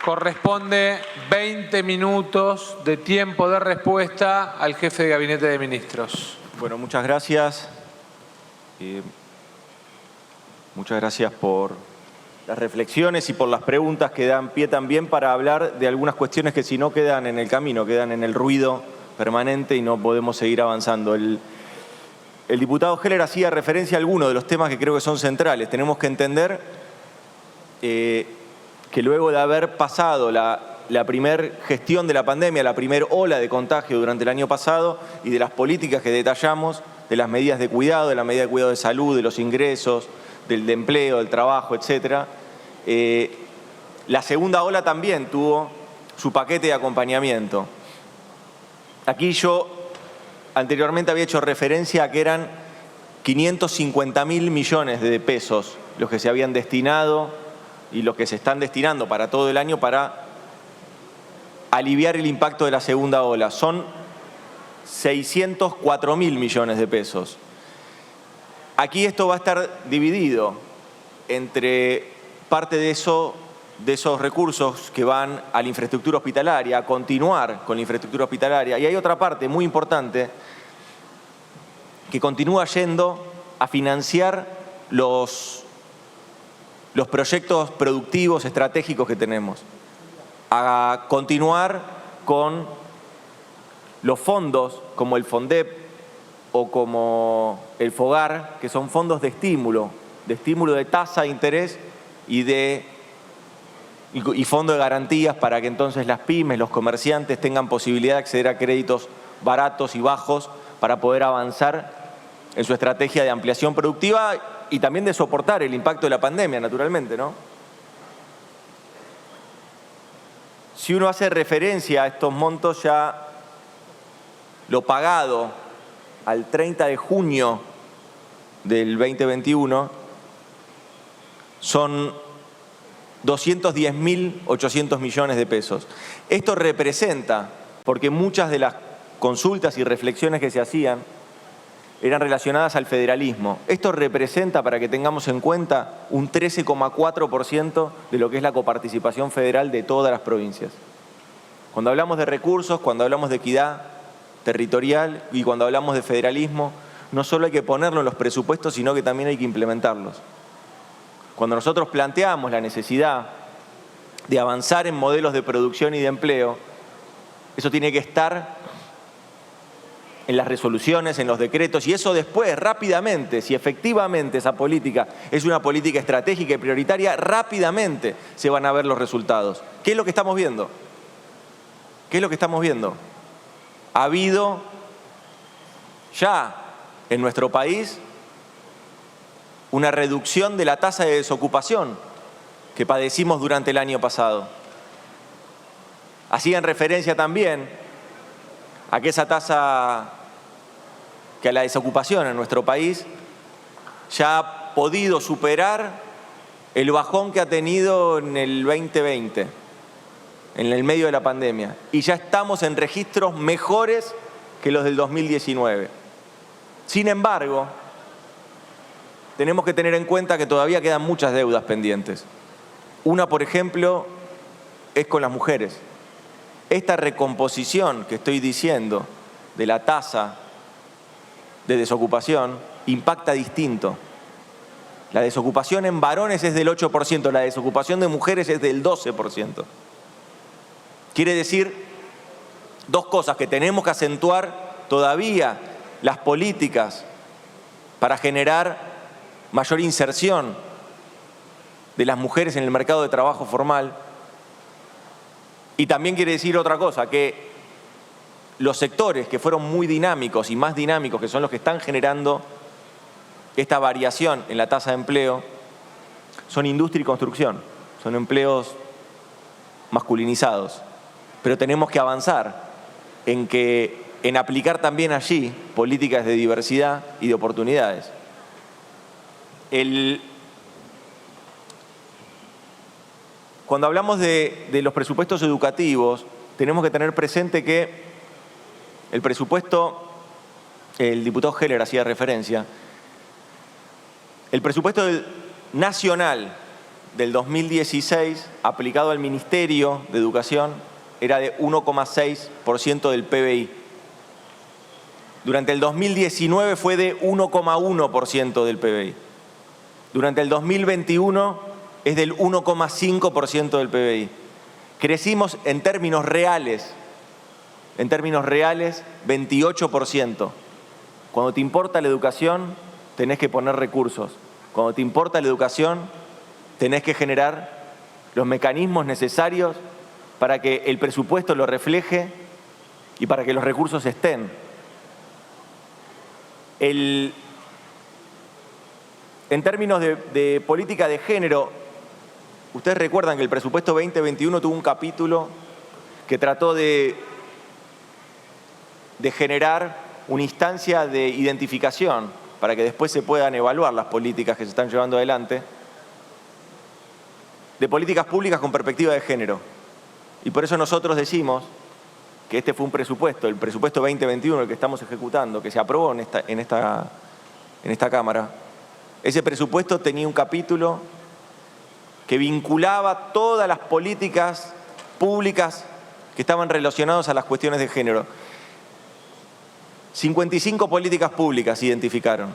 Corresponde 20 minutos de tiempo de respuesta al jefe de Gabinete de Ministros. Bueno, muchas gracias. Muchas gracias por las reflexiones y por las preguntas que dan pie también para hablar de algunas cuestiones que si no quedan en el camino, quedan en el ruido permanente y no podemos seguir avanzando. El diputado Heller hacía referencia a algunos de los temas que creo que son centrales. Tenemos que entender que luego de haber pasado la primer gestión de la pandemia, la primer ola de contagio durante el año pasado y de las políticas que detallamos, de las medidas de cuidado, de la medida de cuidado de salud, de los ingresos, del empleo, del trabajo, etcétera, la segunda ola también tuvo su paquete de acompañamiento. Aquí yo anteriormente había hecho referencia a que eran 550.000 millones de pesos los que se habían destinado y los que se están destinando para todo el año para aliviar el impacto de la segunda ola. Son 604.000 millones de pesos. Aquí esto va a estar dividido entre parte de esos recursos que van a la infraestructura hospitalaria, a continuar con la infraestructura hospitalaria, y hay otra parte muy importante que continúa yendo a financiar los proyectos productivos estratégicos que tenemos, a continuar con los fondos como el FONDEP o como el FOGAR, que son fondos de estímulo de tasa de interés y fondo de garantías para que entonces las pymes, los comerciantes tengan posibilidad de acceder a créditos baratos y bajos para poder avanzar en su estrategia de ampliación productiva y también de soportar el impacto de la pandemia, naturalmente, ¿no? Si uno hace referencia a estos montos, ya lo pagado al 30 de junio del 2021 son 210.800 millones de pesos. Esto representa, porque muchas de las consultas y reflexiones que se hacían eran relacionadas al federalismo. Esto representa, para que tengamos en cuenta, un 13,4% de lo que es la coparticipación federal de todas las provincias. Cuando hablamos de recursos, cuando hablamos de equidad territorial y cuando hablamos de federalismo, no solo hay que ponerlo en los presupuestos, sino que también hay que implementarlos. Cuando nosotros planteamos la necesidad de avanzar en modelos de producción y de empleo, eso tiene que estar en las resoluciones, en los decretos, y eso después, rápidamente, si efectivamente esa política es una política estratégica y prioritaria, rápidamente se van a ver los resultados. ¿Qué es lo que estamos viendo? ¿Qué es lo que estamos viendo? Ha habido ya en nuestro país una reducción de la tasa de desocupación que padecimos durante el año pasado. Hacían referencia también a que esa tasa, que a la desocupación en nuestro país ya ha podido superar el bajón que ha tenido en el 2020, en el medio de la pandemia, y ya estamos en registros mejores que los del 2019. Sin embargo, tenemos que tener en cuenta que todavía quedan muchas deudas pendientes. Una, por ejemplo, es con las mujeres. Esta recomposición que estoy diciendo de la tasa de desocupación impacta distinto. La desocupación en varones es del 8%, la desocupación de mujeres es del 12%. Quiere decir dos cosas: que tenemos que acentuar todavía las políticas para generar mayor inserción de las mujeres en el mercado de trabajo formal. Y también quiere decir otra cosa, que los sectores que fueron muy dinámicos y más dinámicos, que son los que están generando esta variación en la tasa de empleo, son industria y construcción, son empleos masculinizados. Pero tenemos que avanzar en aplicar también allí políticas de diversidad y de oportunidades. Cuando hablamos de los presupuestos educativos, tenemos que tener presente que el presupuesto, el diputado Heller hacía referencia, el presupuesto nacional del 2016, aplicado al Ministerio de Educación, era de 1,6% del PBI. Durante el 2019 fue de 1,1% del PBI. Durante el 2021 es del 1,5% del PBI. Crecimos en términos reales, 28%. Cuando te importa la educación, tenés que poner recursos. Cuando te importa la educación, tenés que generar los mecanismos necesarios para que el presupuesto lo refleje y para que los recursos estén. En términos de política de género, ustedes recuerdan que el presupuesto 2021 tuvo un capítulo que trató de generar una instancia de identificación para que después se puedan evaluar las políticas que se están llevando adelante, de políticas públicas con perspectiva de género. Y por eso nosotros decimos que este fue un presupuesto, el presupuesto 2021, el que estamos ejecutando, que se aprobó en esta Cámara. Ese presupuesto tenía un capítulo que vinculaba todas las políticas públicas que estaban relacionadas a las cuestiones de género. 55 políticas públicas se identificaron.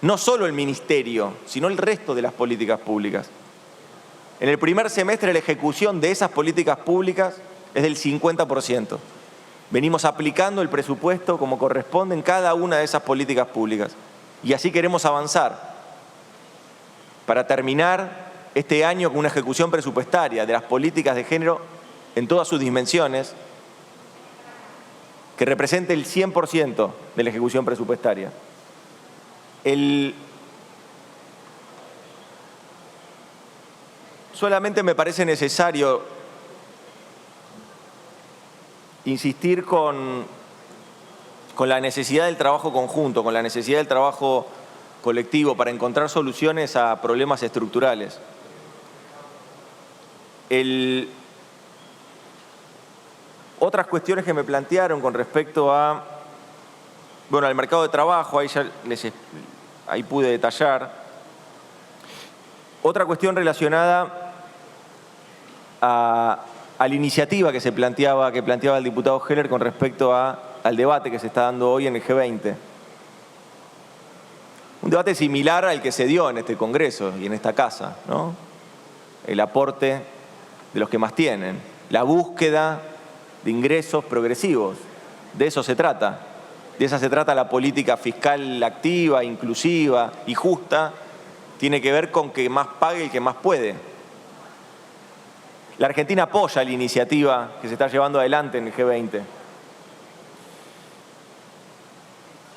No solo el Ministerio, sino el resto de las políticas públicas. En el primer semestre la ejecución de esas políticas públicas es del 50%. Venimos aplicando el presupuesto como corresponde en cada una de esas políticas públicas. Y así queremos avanzar para terminar este año con una ejecución presupuestaria de las políticas de género en todas sus dimensiones, que represente el 100% de la ejecución presupuestaria. Solamente me parece necesario insistir con la necesidad del trabajo conjunto, con la necesidad del trabajo colectivo para encontrar soluciones a problemas estructurales. Otras cuestiones que me plantearon con respecto al mercado de trabajo, ahí pude detallar. Otra cuestión relacionada a la iniciativa que planteaba el diputado Heller con respecto al debate que se está dando hoy en el G20. Un debate similar al que se dio en este Congreso y en esta casa, ¿no? El aporte de los que más tienen, la búsqueda de ingresos progresivos. De eso se trata. De esa se trata la política fiscal activa, inclusiva y justa. Tiene que ver con que más pague el que más puede. La Argentina apoya la iniciativa que se está llevando adelante en el G20.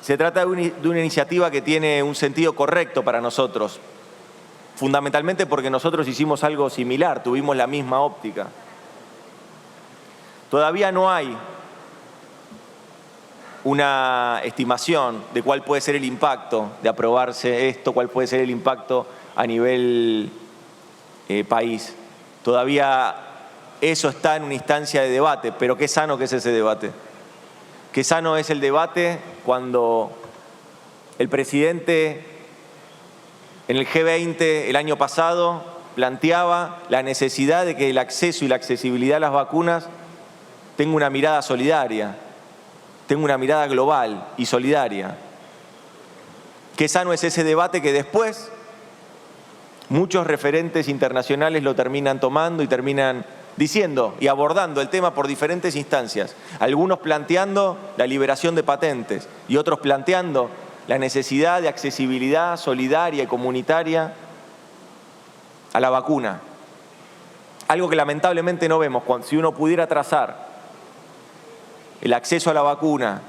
Se trata de una iniciativa que tiene un sentido correcto para nosotros, fundamentalmente porque nosotros hicimos algo similar, tuvimos la misma óptica. Todavía no hay una estimación de cuál puede ser el impacto de aprobarse esto, cuál puede ser el impacto a nivel país. Todavía eso está en una instancia de debate, pero qué sano que es ese debate. Qué sano es el debate cuando el presidente en el G20 el año pasado planteaba la necesidad de que el acceso y la accesibilidad a las vacunas tenga una mirada solidaria, tenga una mirada global y solidaria. Qué sano es ese debate que después muchos referentes internacionales lo terminan tomando y terminan diciendo y abordando el tema por diferentes instancias. Algunos planteando la liberación de patentes y otros planteando la necesidad de accesibilidad solidaria y comunitaria a la vacuna. Algo que lamentablemente no vemos. Si uno pudiera trazar el acceso a la vacuna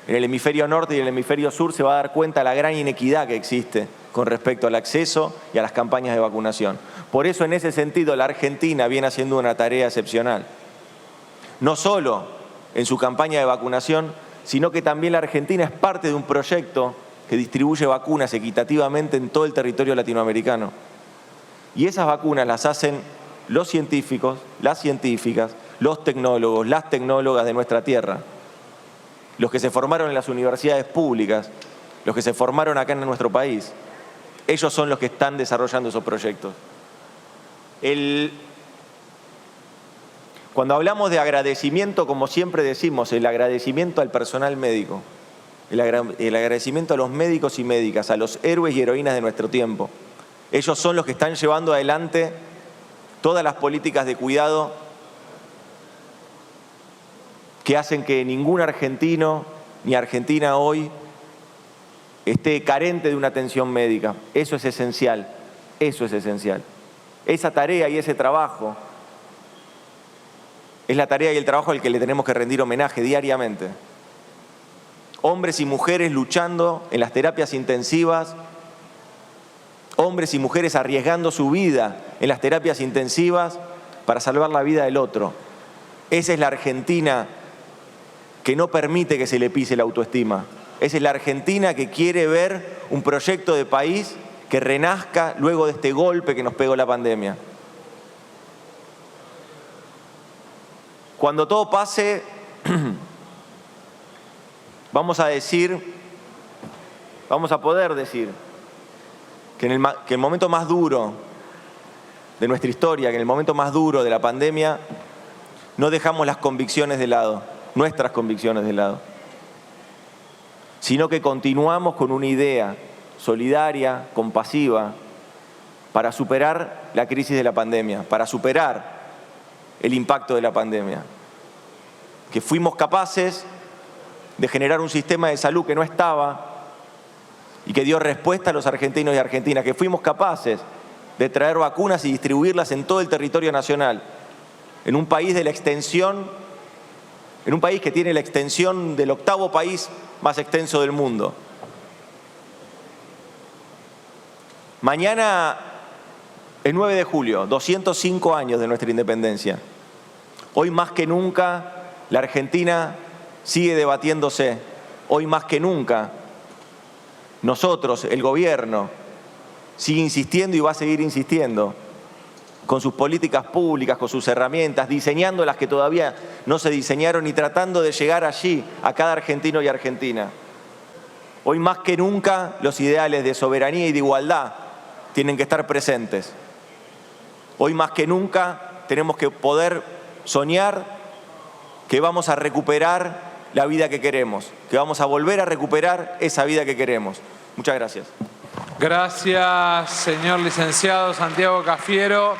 en el hemisferio norte y en el hemisferio sur, se va a dar cuenta de la gran inequidad que existe con respecto al acceso y a las campañas de vacunación. Por eso, en ese sentido, la Argentina viene haciendo una tarea excepcional. No solo en su campaña de vacunación, sino que también la Argentina es parte de un proyecto que distribuye vacunas equitativamente en todo el territorio latinoamericano. Y esas vacunas las hacen los científicos, las científicas, los tecnólogos, las tecnólogas de nuestra tierra, los que se formaron en las universidades públicas, los que se formaron acá en nuestro país. Ellos son los que están desarrollando esos proyectos. Cuando hablamos de agradecimiento, como siempre decimos, el agradecimiento al personal médico, el agradecimiento a los médicos y médicas, a los héroes y heroínas de nuestro tiempo. Ellos son los que están llevando adelante todas las políticas de cuidado que hacen que ningún argentino ni argentina hoy esté carente de una atención médica. Eso es esencial, eso es esencial. Esa tarea y ese trabajo es la tarea y el trabajo al que le tenemos que rendir homenaje diariamente. Hombres y mujeres luchando en las terapias intensivas, hombres y mujeres arriesgando su vida en las terapias intensivas para salvar la vida del otro. Esa es la Argentina que no permite que se le pise la autoestima. Esa es la Argentina que quiere ver un proyecto de país que renazca luego de este golpe que nos pegó la pandemia. Cuando todo pase, vamos a poder decir que en el momento más duro de nuestra historia, que en el momento más duro de la pandemia, no dejamos las convicciones de lado, nuestras convicciones de lado, sino que continuamos con una idea solidaria, compasiva, para superar la crisis de la pandemia, para superar el impacto de la pandemia. Que fuimos capaces de generar un sistema de salud que no estaba y que dio respuesta a los argentinos y argentinas, que fuimos capaces de traer vacunas y distribuirlas en todo el territorio nacional, en un país de la extensión, en un país que tiene la extensión del 8º país más extenso del mundo. Mañana es 9 de julio, 205 años de nuestra independencia. Hoy más que nunca la Argentina sigue debatiéndose. Hoy más que nunca nosotros, el gobierno, sigue insistiendo y va a seguir insistiendo con sus políticas públicas, con sus herramientas, diseñando las que todavía no se diseñaron y tratando de llegar allí a cada argentino y argentina. Hoy más que nunca los ideales de soberanía y de igualdad tienen que estar presentes. Hoy más que nunca tenemos que poder soñar que vamos a recuperar la vida que queremos, que vamos a volver a recuperar esa vida que queremos. Muchas gracias. Gracias, señor licenciado Santiago Cafiero.